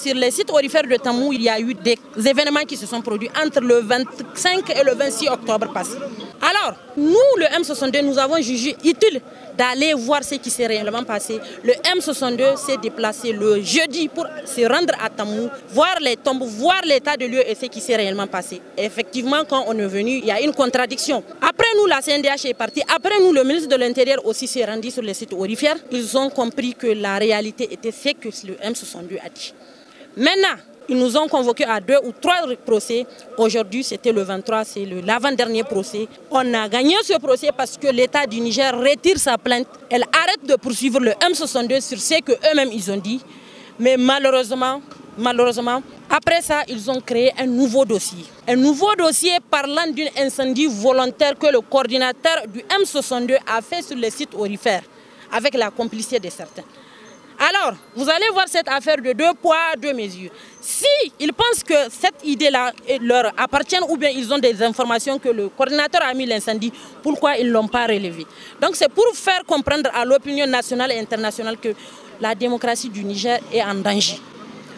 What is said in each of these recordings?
Sur les sites aurifères de Tamou, il y a eu des événements qui se sont produits entre le 25 et le 26 octobre passé. Alors, nous, le M62, nous avons jugé utile d'aller voir ce qui s'est réellement passé. Le M62 s'est déplacé le jeudi pour se rendre à Tamou, voir les tombes, voir l'état de lieu et ce qui s'est réellement passé. Et effectivement, quand on est venu, il y a une contradiction. Après nous, la CNDH est partie. Après nous, le ministre de l'Intérieur aussi s'est rendu sur les sites aurifères. Ils ont compris que la réalité était ce que le M62 a dit. Maintenant, ils nous ont convoqués à 2 ou 3 procès. Aujourd'hui, c'était le 23, c'est l'avant-dernier procès. On a gagné ce procès parce que l'État du Niger retire sa plainte. Elle arrête de poursuivre le M62 sur ce qu'eux-mêmes ils ont dit. Mais malheureusement, après ça, ils ont créé un nouveau dossier. Un nouveau dossier parlant d'un incendie volontaire que le coordinateur du M62 a fait sur les sites aurifères, avec la complicité de certains. Alors, vous allez voir cette affaire de 2 poids, 2 mesures. Si ils pensent que cette idée-là leur appartient ou bien ils ont des informations que le coordinateur a mis l'incendie, pourquoi ils ne l'ont pas relevé? Donc c'est pour faire comprendre à l'opinion nationale et internationale que la démocratie du Niger est en danger.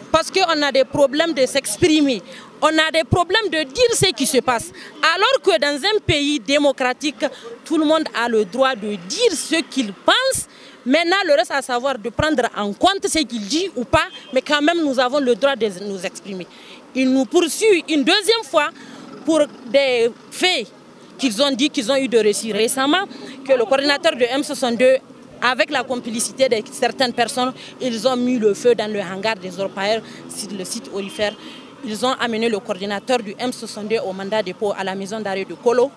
Parce qu'on a des problèmes de s'exprimer, on a des problèmes de dire ce qui se passe. Alors que dans un pays démocratique, tout le monde a le droit de dire ce qu'il pense. Maintenant, le reste à savoir de prendre en compte ce qu'il dit ou pas, mais quand même nous avons le droit de nous exprimer. Ils nous poursuivent une deuxième fois pour des faits qu'ils ont dit qu'ils ont eu de récits récemment, que le coordinateur de M62, avec la complicité de certaines personnes, ils ont mis le feu dans le hangar des orpailleurs sur le site aurifère. Ils ont amené le coordinateur du M62 au mandat de dépôt à la maison d'arrêt de Kolo,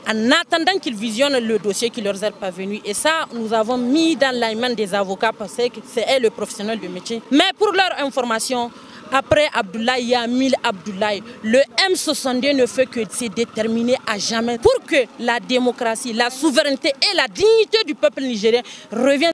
en attendant qu'ils visionnent le dossier qui leur est parvenu. Et ça, nous avons mis dans la main des avocats parce que c'est le professionnel de métier. Mais pour leur information, après Abdoulaye Yamil Abdoulaye, le M62 ne fait que se déterminer à jamais pour que la démocratie, la souveraineté et la dignité du peuple nigérien reviennent.